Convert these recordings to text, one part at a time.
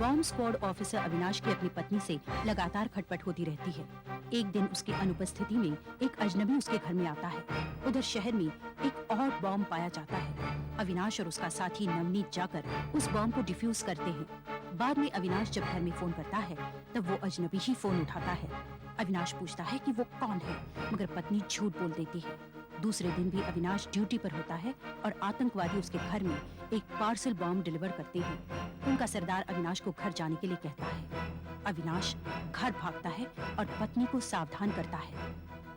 Bomb squad officer Avinash की अपनी पत्नी से लगातार खटपट होती रहती है। एक दिन उसकी अनुपस्थिति में एक अजनबी उसके घर में आता है। उधर शहर में एक और बॉम्ब पाया जाता है। अविनाश और उसका साथी नवनीत जाकर उस बॉम्ब को डिफ्यूज करते हैं। बाद में अविनाश जब घर में फोन करता है तब वो अजनबी ही फोन उठाता है। अविनाश पूछता है कि वो कौन है, मगर पत्नी झूठ बोल देती है। दूसरे दिन भी अविनाश ड्यूटी पर होता है और आतंकवादी उसके घर में एक पार्सल बॉम्ब डिलीवर करते हैं। उनका सरदार अविनाश को घर जाने के लिए कहता है। अविनाश घर भागता है और पत्नी को सावधान करता है।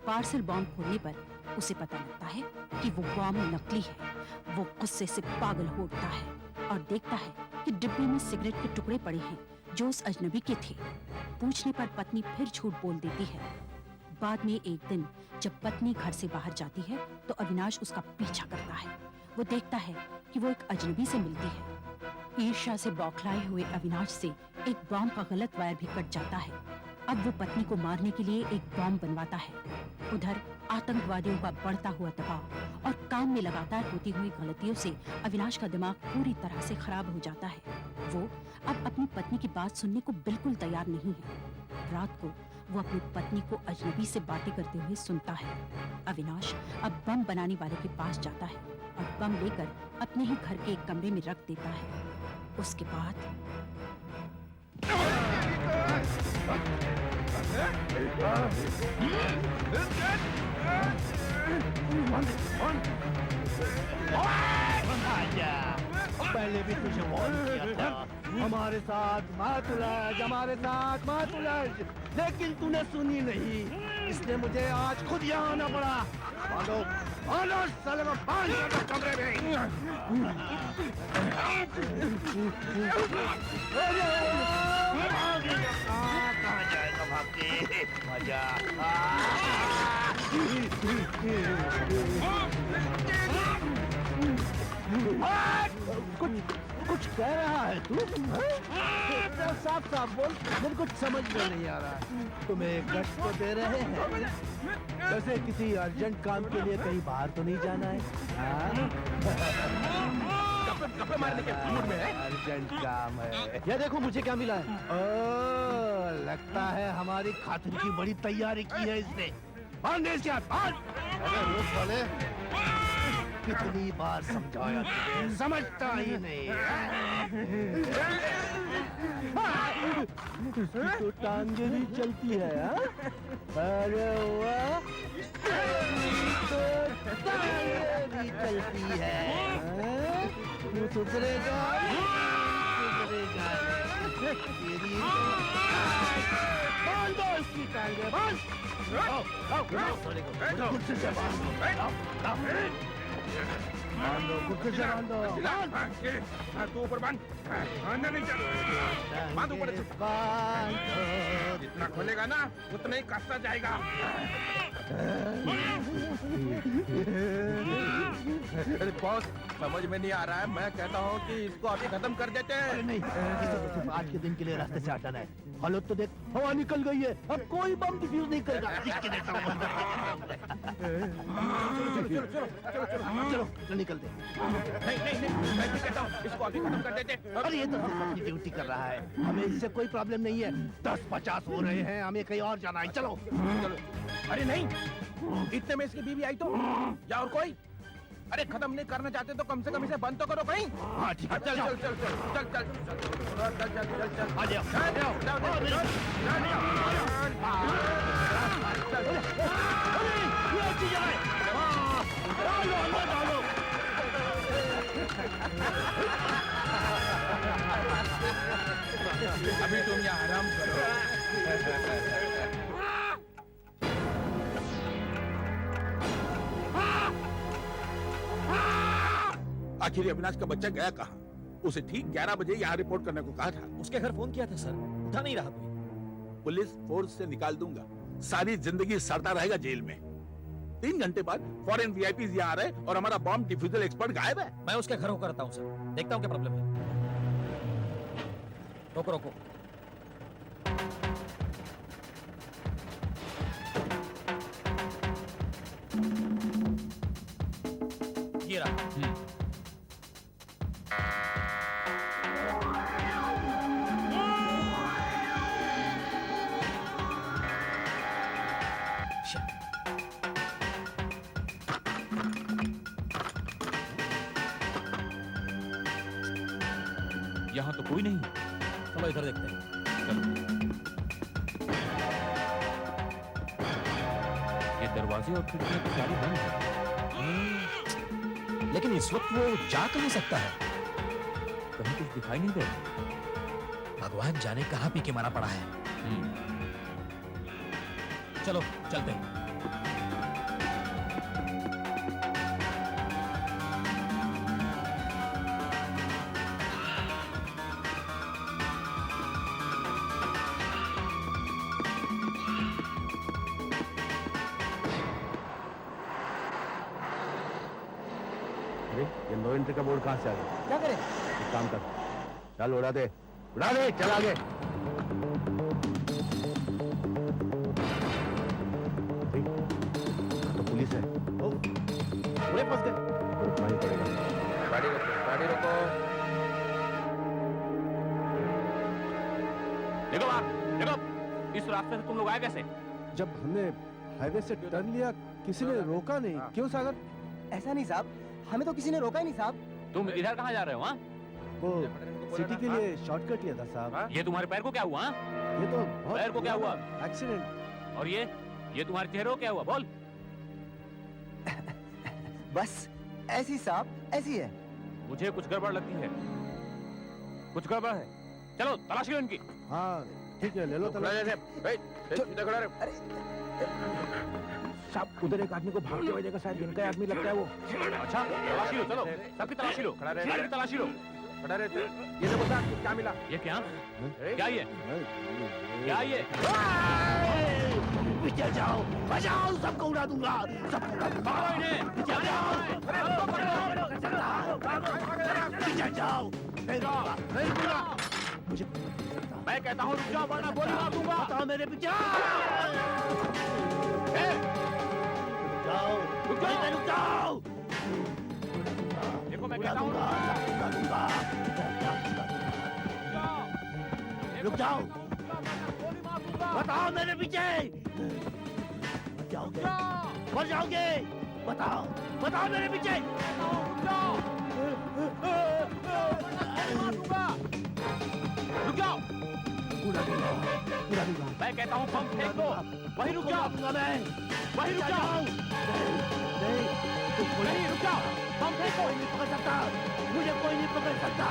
पार्सल बॉम्ब खोलने पर उसे पता लगता है कि वो बॉम्ब नकली है। वो गुस्से से पागल हो उठता है और देखता है कि डिब्बे में सिगरेट के टुकड़े पड़े हैं जो उस अजनबी के थे। पूछने पर पत्नी फिर झूठ बोल देती है। बाद में एक दिन जब पत्नी घर से बाहर जाती है तो अविनाश उसका पीछा करता है। वो देखता है कि वो एक अजनबी से मिलती है। ईर्ष्या से बौखलाए हुए अविनाश से एक बॉम्ब का गलत वायर भी कट जाता है। अब वो पत्नी को मारने के लिए एक बॉम्ब बनवाता है। उधर आतंकवादियों का बढ़ता हुआ दबाव और काम में लगातार होती हुई गलतियों से अविनाश का दिमाग पूरी तरह से खराब हो जाता है। वो अब अपनी पत्नी की बात सुनने को बिल्कुल तैयार नहीं है। रात को वो अपनी पत्नी को अजनबी से बातें करते हुए सुनता है। अविनाश अब बम बनाने वाले के पास जाता है और बम लेकर अपने ही घर के एक कमरे में रख देता है। उसके बाद पहले भी तुझे वार्न किया था, हमारे साथ मत उलझ, हमारे साथ मत उलझ, लेकिन तूने सुनी नहीं, इसलिए मुझे आज खुद यहाँ आना पड़ा। आलो साले को बांध दो कमरे में। कहाँ जाएगा भाग के? मजा कुछ कह रहा है तू? साफ साफ बोल, मुझे कुछ समझ में नहीं आ रहा। तुम्हें कष्ट तो दे रहे हैं, वैसे किसी अर्जेंट काम के लिए कहीं बाहर तो नहीं जाना है? कपड़े मारने के मूड में है? अर्जेंट काम है। ये देखो मुझे क्या मिला है। ओह, लगता है हमारी खातिर की बड़ी तैयारी की है इसने। बांध इसके हाथ, बांध। अरे रुक साले, कितनी बार समझाया तुझे, समझता ही नहीं। इसकी तो टांगे भी चलती है। अरे वाह, तो टांगे भी चलती है। तू सुधरेगा, सुधरेगा तेरी। बांध दो इसकी टांगे, बांध। गुस्से से बांध दो, तू ऊपर बांध, अंदर नहीं चल, बांध ऊपर। जितना खोलेगा ना उतना ही कसता जाएगा। अरे बॉस, समझ में नहीं आ रहा है, मैं कहता हूँ कि इसको अभी खत्म कर देते हैं। नहीं, सिर्फ आज के दिन के लिए रास्ते से हटाना है। हालत तो देख, हवा निकल गई है, अब कोई बम डिफ्यूज नहीं करेगा। चलो निकलते। नहीं, मैं भी कहता हूँ इसको अभी खत्म कर देते। अरे ये तो सिर्फ अपनी ड्यूटी कर रहा है, हमें इससे कोई प्रॉब्लम नहीं है। 10-50 हो रहे हैं, हमें कहीं और जाना है। चलो। अरे नहीं, इतने में इसकी बीवी आई तो, या और कोई? अरे खत्म नहीं करना चाहते तो कम से कम इसे बंद तो करो कहीं। हाँ ठीक है, चल चल चल चल चल चल चल चल आ जाओ। अभी तुम यहाँ आराम करो। आखिर अविनाश का बच्चा गया कहाँ? उसे ठीक 11 बजे यहाँ रिपोर्ट करने को कहा था। उसके घर फोन किया था सर, उठा नहीं रहा कोई। पुलिस फोर्स से निकाल दूंगा, सारी जिंदगी सड़ता रहेगा जेल में। 3 घंटे बाद फॉरेन वीआईपीज यहाँ आ रहे और हमारा बॉम्ब डिफ्यूजल एक्सपर्ट गायब है। मैं उसके घर होकर आता हूँ सर, देखता हूँ क्या प्रॉब्लम है। रोको रोको। ये रहा। यहाँ तो कोई नहीं। चलो इधर देखते हैं। ये दरवाजे और खिड़कियां तो सारी बंद है। लेकिन इस वक्त वो जा कहाँ सकता है? कहीं कुछ दिखाई नहीं दे। भगवान जाने कहाँ पी के मारा पड़ा है। चलो चलते हैं। अरे ये नो एंट्री का बोर्ड कहाँ से आ गया? क्या करें? एक काम कर, चल उड़ा दे, चल आगे। तो पुलिस है। ओ, पूरे फंस गए। रुकना ही पड़ेगा। गाड़ी रोको, गाड़ी रोको। देखो बात, देखो इस रास्ते से तुम लोग आए कैसे? जब हमने हाईवे से टर्न लिया, किसी ने रोका नहीं। क्यों सागर? ऐसा नहीं साहब, हमें तो किसी ने रोका ही नहीं साहब। तुम इधर कहाँ जा रहे हो? हाँ, वो सिटी के लिए शॉर्टकट लिया था साहब। ये तुम्हारे पैर को क्या हुआ? हाँ? ये तो बहुत पैर को क्या हुआ? एक्सीडेंट। और ये तुम्हारे चेहरे को क्या हुआ? बोल। बस ऐसी साहब, ऐसी है। मुझे कुछ गड़बड़ लगती है। कुछ गड़बड़ है। चलो तलाश लो इनकी। हाँ ठीक है, ले लो तलाश। साहब उधर एक आदमी को भागते हुए देखा, शायद इनका आदमी लगता है वो। अच्छा तलाशी लो, चलो सबकी तलाशी लो, सबकी तलाशी लो। खड़ा रहते। ये देखो साहब क्या मिला? ये क्या? क्या ये? क्या ये? पीछे जाओ, बचाओ, सबको उड़ा दूंगा, सबको उड़ा दूंगा। पकड़ो इन्हें। क्या है? पीछे जाओ, नहीं रुकूंगा। मुझे मैं कहता हूँ रुक जाओ वरना गोली मार दूंगा। बताओ मेरे पीछे। रुक जाओ। देखो मैं कहता हूँ रुक जाओ। गोली मार दूंगा। बताओ मेरे पीछे। मर जाओगे। बताओ मेरे पीछे। रुक जाओ। उड़ा दूंगा। मैं कहता हूँ बम फेंक दो। वहीं रुक जाओ। वहीं रुक जाओ। नहीं रुक जाओ। बम फेंको। कोई नहीं पकड़ सकता, मुझे कोई नहीं पकड़ सकता।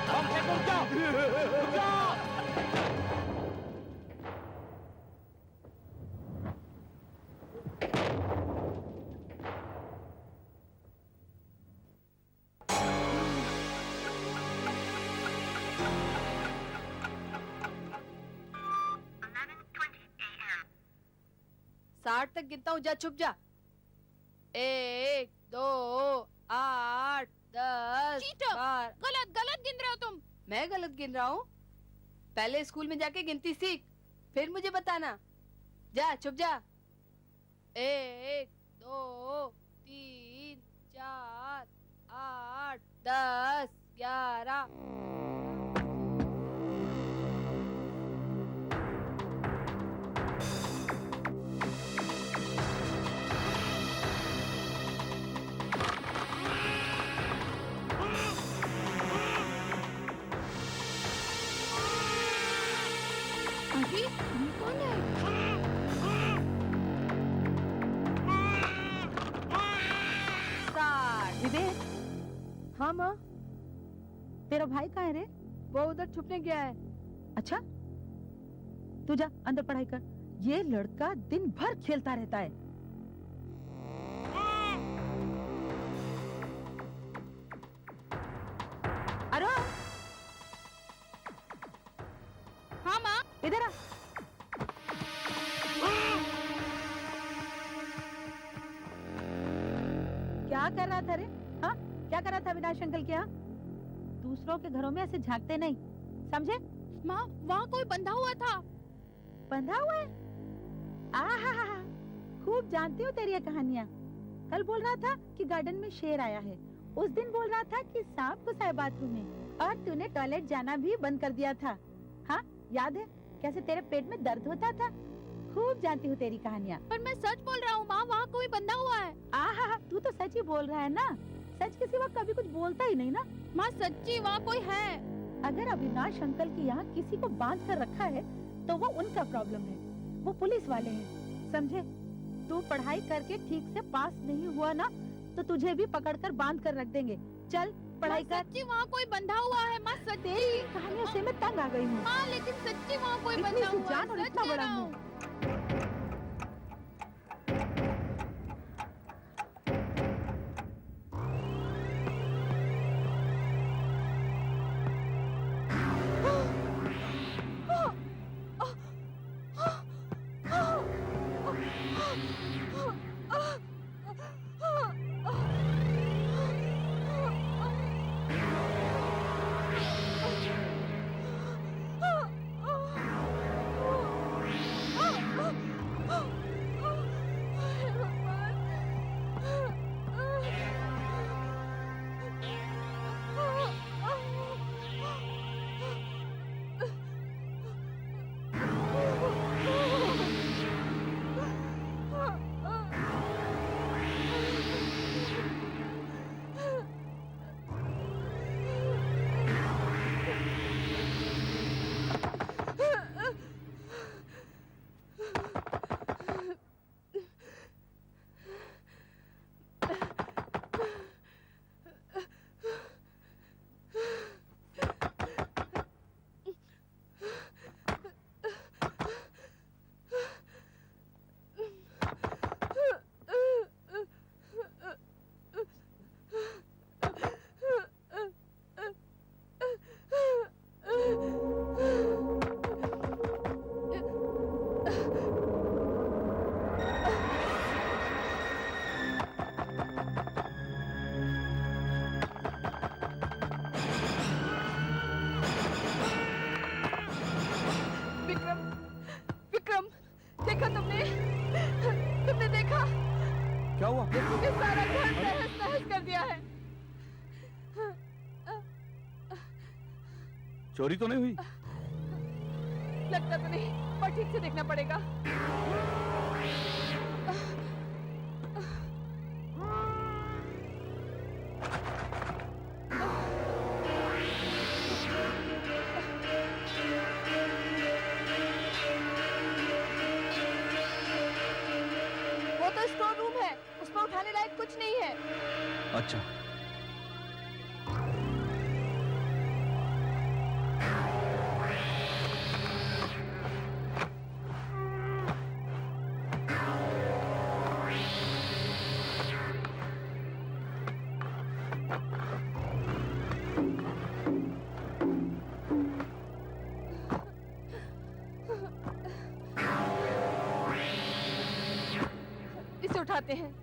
बम फेंको, रुक जाओ। रुक जाओ। साठ तक गिनता हूँ, जा छुप जा। 1 2 8 10 12। गलत गिन रहे हो तुम। मैं गलत गिन रहा हूँ? पहले स्कूल में जाके गिनती सीख, फिर मुझे बताना। जा छुप जा। 1 2 3 4 8 10 11। आंटी, ये कौन है? विवेक, हाँ माँ, तेरा भाई कहाँ है रे? वो उधर छुपने गया है। अच्छा, तू जा अंदर पढ़ाई कर। ये लड़का दिन भर खेलता रहता है। अरे हाँ माँ। इधर आ। क्या कर रहा था रे? हाँ, क्या कर रहा था अविनाश अंकल के यहाँ? दूसरों के घरों में ऐसे झांकते नहीं, समझे? माँ, वहाँ कोई बंधा हुआ था। बंधा हुआ है? आहा, खूब जानती हूँ तेरी ये कहानियाँ। कल बोल रहा था कि गार्डन में शेर आया है, उस दिन बोल रहा था कि सांप घुसा है बाथरूम में, और तूने टॉयलेट जाना भी बंद कर दिया था। हाँ, याद है कैसे तेरे पेट में दर्द होता था? खूब जानती हूँ तेरी कहानियाँ। पर मैं सच बोल रहा हूँ माँ, वहाँ कोई बंधा हुआ है। आहा, तू तो सच ही बोल रहा है ना? सच के सिवा कभी कुछ बोलता ही नहीं ना। माँ सच्ची वहाँ कोई है। अगर अविनाश अंकल के यहाँ किसी को बांध कर रखा है तो वो उनका प्रॉब्लम है, वो पुलिस वाले हैं, समझे? तू पढ़ाई करके ठीक से पास नहीं हुआ ना तो तुझे भी पकड़कर बांध कर रख देंगे। चल पढ़ाई कर। सच्ची वहाँ कोई बंधा हुआ है माँ, सच्ची। तेरी कहानियों से मैं तंग आ गई हूँ। माँ लेकिन सच्ची वहाँ कोई इतनी बंधा सी हुआ जान और है, इतना सच कह बड़ा रहा मुंह। हूँ। विक्रम, विक्रम, देखा तुमने? तुमने देखा? क्या हुआ? ये सारा घर तहस नहस कर दिया है। चोरी तो नहीं हुई? लगता तो नहीं, पर ठीक से देखना पड़ेगा। वो तो स्टोर रूम है, उसमें उठाने लायक कुछ नहीं है। अच्छा। इसे उठाते हैं।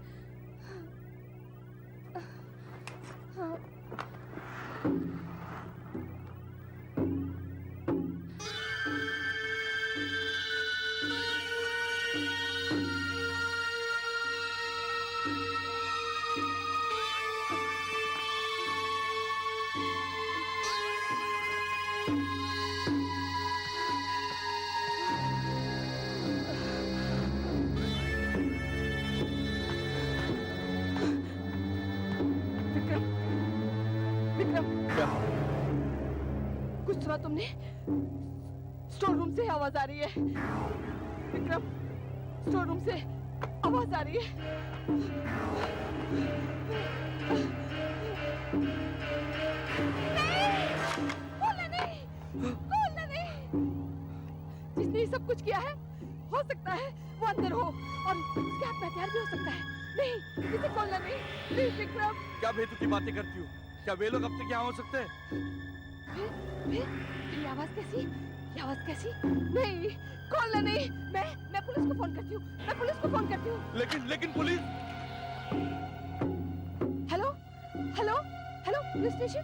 विक्रम, विक्रम, क्या? कुछ सुना तुमने? स्टोर रूम से आवाज आ रही है। विक्रम, स्टोर रूम से आवाज आ रही है। नहीं! खोलना नहीं! खोलना नहीं! जिसने ये सब कुछ किया है, हो सकता है वो अंदर हो और उसके हाथ में हथियार भी हो सकता है। नहीं, इसे खोलना नहीं। प्लीज विक्रम। क्या बेतु की बातें करती हो? क्या वे लोग अब तक यहाँ हो सकते हैं? फिर ये आवाज कैसी? ये आवाज कैसी? नहीं, खोलना नहीं। मैं पुलिस को फोन करती हूँ। मैं पुलिस को फोन करती हूँ। लेकिन police! Hello, hello, hello, police station.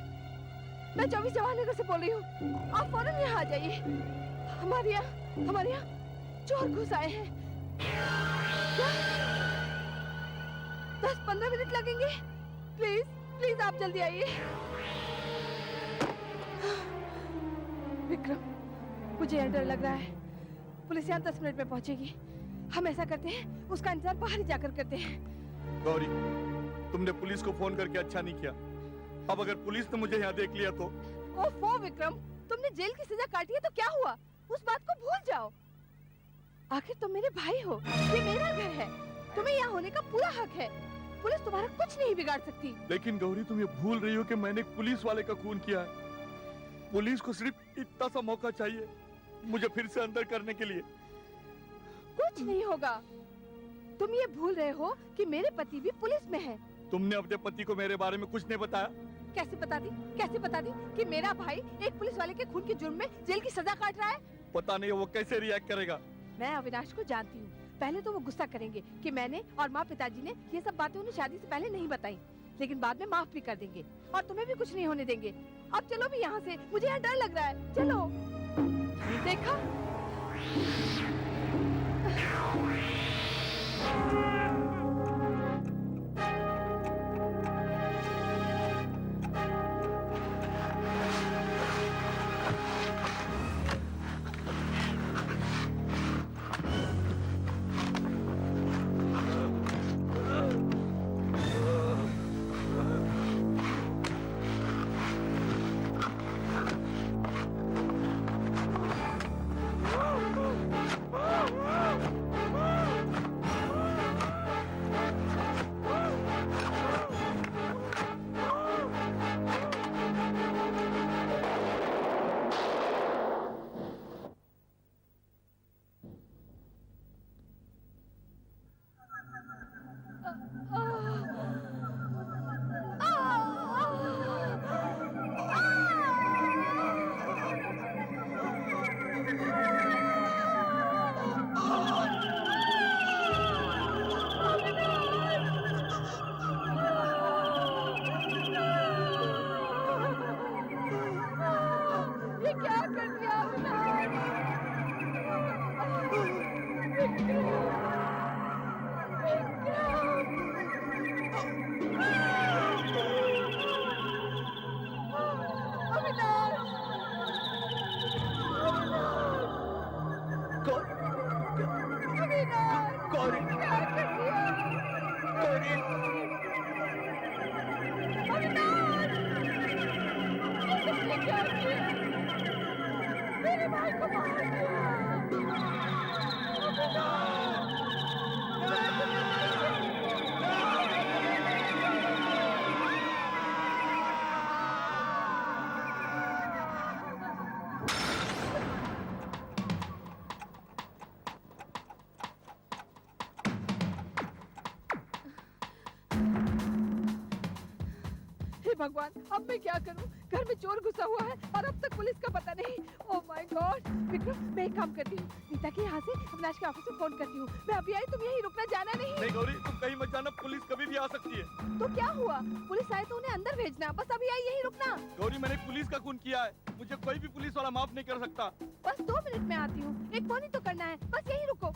मैं 24 जवाहर नगर से बोल रही हूँ। आप फौरन यहाँ आ जाइए। हमारे यहाँ चोर घुस आए हैं। क्या? 10-15 मिनट लगेंगे? प्लीज, प्लीज आप जल्दी आइए। विक्रम, मुझे यह डर लग रहा है। पुलिस यहाँ 10 मिनट में पहुंचेगी। हम ऐसा करते हैं, उसका इंतजार बाहर ही जाकर करते हैं। गौरी, तुमने पुलिस को फोन करके अच्छा नहीं किया। अब अगर पुलिस ने मुझे यहाँ देख लिया तो? ओफो विक्रम, तुमने जेल की सजा काटी है तो क्या हुआ, उस बात को भूल जाओ। आखिर तुम मेरे भाई हो, ये मेरा घर है, तुम्हें यहाँ होने का पूरा हक है। पुलिस तुम्हारा कुछ नहीं बिगाड़ सकती। लेकिन गौरी, तुम ये भूल रही हो कि मैंने एक पुलिस वाले का खून किया है। पुलिस को सिर्फ इतना सा मौका चाहिए मुझे फिर से अंदर करने के लिए। कुछ नहीं होगा। तुम ये भूल रहे हो कि मेरे पति भी पुलिस में है। तुमने अपने पति को मेरे बारे में कुछ नहीं बताया? कैसे बता दी कि मेरा भाई एक पुलिस वाले के खून के जुर्म में जेल की सजा काट रहा है? पता नहीं वो कैसे रिएक्ट करेगा। मैं अविनाश को जानती हूँ। पहले तो वो गुस्सा करेंगे कि मैंने और माँ पिताजी ने ये सब बातें उन्हें शादी से पहले नहीं बताई, लेकिन बाद में माफ भी कर देंगे और तुम्हें भी कुछ नहीं होने देंगे। अब चलो भी यहाँ से, मुझे यहाँ डर लग रहा है। चलो। देखा? ये क्या कर दिया अविनाश? मेरे भाई को मार हे भगवान, अब मैं क्या करूं? घर में चोर घुसा हुआ है और अब तक पुलिस का पता नहीं। Oh my God! विक्रम, मैं एक काम करती हूँ, नीता के यहाँ से अविनाश के ऑफिस में फोन करती हूँ। मैं अभी आई, तुम यहीं रुकना, जाना नहीं। नहीं गौरी, तुम कहीं मत जाना, पुलिस कभी भी आ सकती है। तो क्या हुआ? पुलिस आए तो उन्हें अंदर भेजना, बस अभी आई, यहीं रुकना। गौरी, मैंने पुलिस का खून किया है, मुझे कोई भी पुलिस वाला माफ नहीं कर सकता। बस 2 मिनट में आती हूँ, एक फोन ही तो करना है, बस यहीं रुको।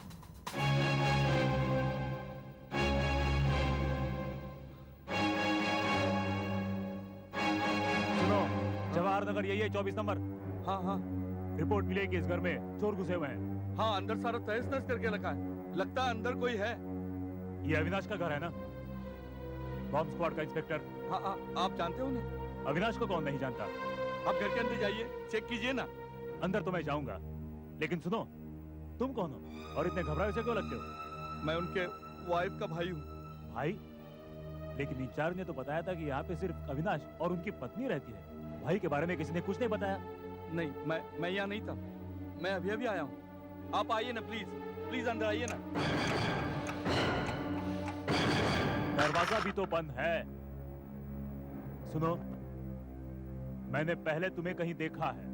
जवाहर नगर यही है, 24 नंबर। हाँ हाँ रिपोर्ट मिली है कि इस घर में चोर घुसे हुए हैं। हाँ, अंदर सारा तहस नहस करके रखा है, लगता है अंदर कोई है। ये अविनाश का घर है ना? बॉम्ब स्क्वाड का इंस्पेक्टर। हाँ हाँ, आप जानते हो ना? अविनाश को कौन नहीं जानता? आप घर के अंदर जाइए, चेक कीजिए ना। अंदर तो मैं जाऊंगा, लेकिन सुनो, तुम कौन हो और इतने घबराए से क्यों लगते हो? मैं उनके वाइफ का भाई हूँ। भाई? लेकिन इंचार्ज ने तो बताया था कि यहाँ पे सिर्फ अविनाश और उनकी पत्नी रहती है। भाई के बारे में किसी ने कुछ नहीं बताया? नहीं, मैं यहाँ नहीं था, मैं अभी अभी आया हूँ। आप आइए ना प्लीज, प्लीज अंदर आइए ना। दरवाजा भी तो बंद है। सुनो, मैंने पहले तुम्हें कहीं देखा है।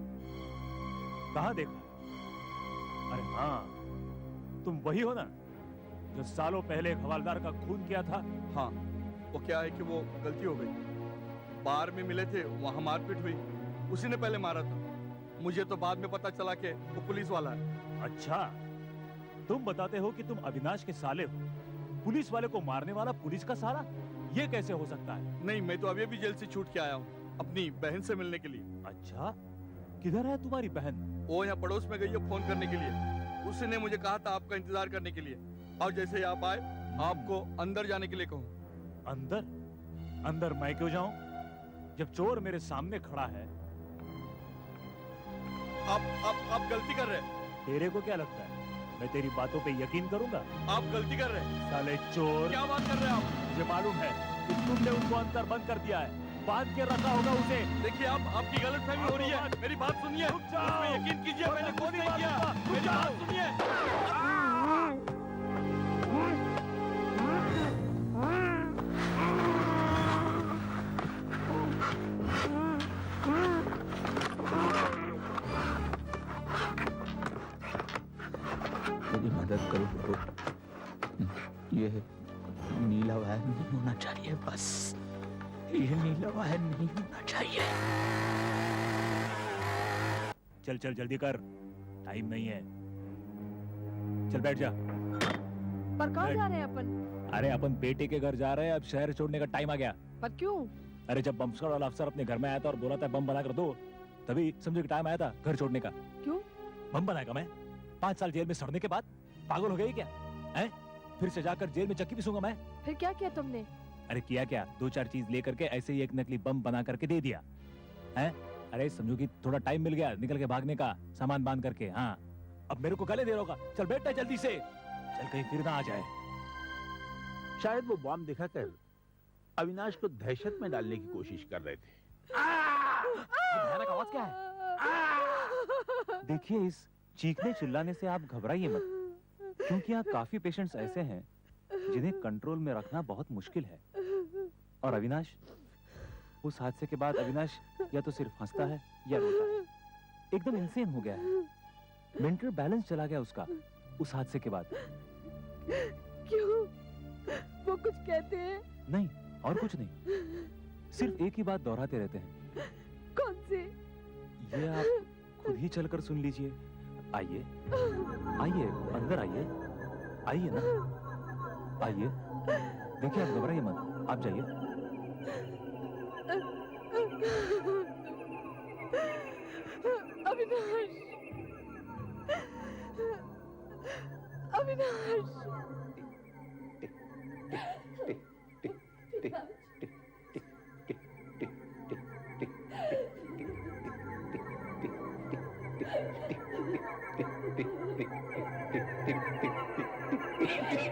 कहाँ देखा? अरे हाँ, तुम वही हो ना जो सालों पहले एक हवालदार का खून किया था? हाँ, वो क्या है कि वो गलती हो गई। बार में मिले थे, वहां मारपीट हुई, उसी ने पहले मारा था। मुझे तो बाद में पता चला कि वो पुलिस वाला है। अच्छा, तुम बताते हो कि तुम अविनाश के साले हो। पुलिस वाले को मारने वाला पुलिस का साला? ये कैसे हो सकता है? नहीं, मैं तो अभी अभी जेल से छूट के आया हूँ अपनी बहन से मिलने के लिए। अच्छा, किधर है तुम्हारी बहन? वो यहाँ पड़ोस में गई है फोन करने के लिए। उसी ने मुझे कहा था आपका इंतजार करने के लिए, और जैसे ही आप आए, आपको अंदर जाने के लिए कहूँ। अंदर? अंदर मैं क्यों जाऊं जब चोर मेरे सामने खड़ा है? आप गलती कर रहे हैं। तेरे को क्या लगता है मैं तेरी बातों पे यकीन करूंगा? आप गलती कर रहे हैं। साले चोर, क्या बात कर रहे हैं आप? मुझे मालूम है कि तुमने उनको अंदर बंद कर दिया है, बांध के रखा होगा उसे। देखिए आपकी गलतफहमी हो रही है। मेरी बात सुनिए। रुक जाओ। मुझ पे यकीन कीजिए, मैंने कुछ नहीं किया। रुक मेरी जाओ। बात सुनिए। मेरी मदद करो प्रभु। ये नीला वायर नहीं होना चाहिए, बस ये नीला वायर नहीं होना चाहिए। चल चल जल्दी कर, टाइम नहीं है। चल बैठ जा। पर कहाँ जा रहे हैं अपन? अरे अपन बेटे के घर जा रहे हैं, अब शहर छोड़ने का टाइम आ गया। पर क्यों? अरे जब बम स्क्वाड वाला अफसर अपने घर में आया था और बोला था बम बना कर दो, तभी समझो कि टाइम आया था घर छोड़ने का। क्यों? बम बनाएगा मैं? 5 साल जेल में सड़ने के बाद पागल हो गई क्या? हैं? फिर से जाकर जेल में चक्की पिसूंगा मैं? फिर क्या किया तुमने? अरे किया क्या, 2-4 चीज लेकर के ऐसे ही एक नकली बम बना करके दे दिया। हैं? अरे समझो कि थोड़ा टाइम मिल गया निकल के भागने का, सामान बांध करके। हाँ, अब मेरे को गले दे रहा होगा। चल बेटा जल्दी से, चल कहीं फिर ना आ जाए। शायद वो बॉम्ब दिखाकर अविनाश को दहशत में डालने की कोशिश कर रहे थे। भयानक आवाज क्या है? देखिए, इस चीखने चिल्लाने से आप घबराइए मत, क्योंकि यहाँ काफी पेशेंट्स ऐसे हैं जिन्हें कंट्रोल में रखना बहुत मुश्किल है। और अविनाश, उस हादसे के बाद अविनाश या तो सिर्फ हंसता है या रोता है। एकदम इंसेन हो गया है, मेंटल बैलेंस चला गया उसका उस हादसे के बाद। क्यों? वो कुछ कहते हैं? नहीं, और कुछ नहीं, सिर्फ एक ही बात दोहराते रहते हैं। कौन से? ये आप खुद ही चलकर सुन लीजिए। आइए आइए, अंदर आइए, आइए ना, आइए। देखिए आप घबराइए मत, आप जाइए। अविनाश, अविनाश। टिक टिक टिक टिक टिक टिक टिक टिक टिक टिक टिक टिक टिक टिक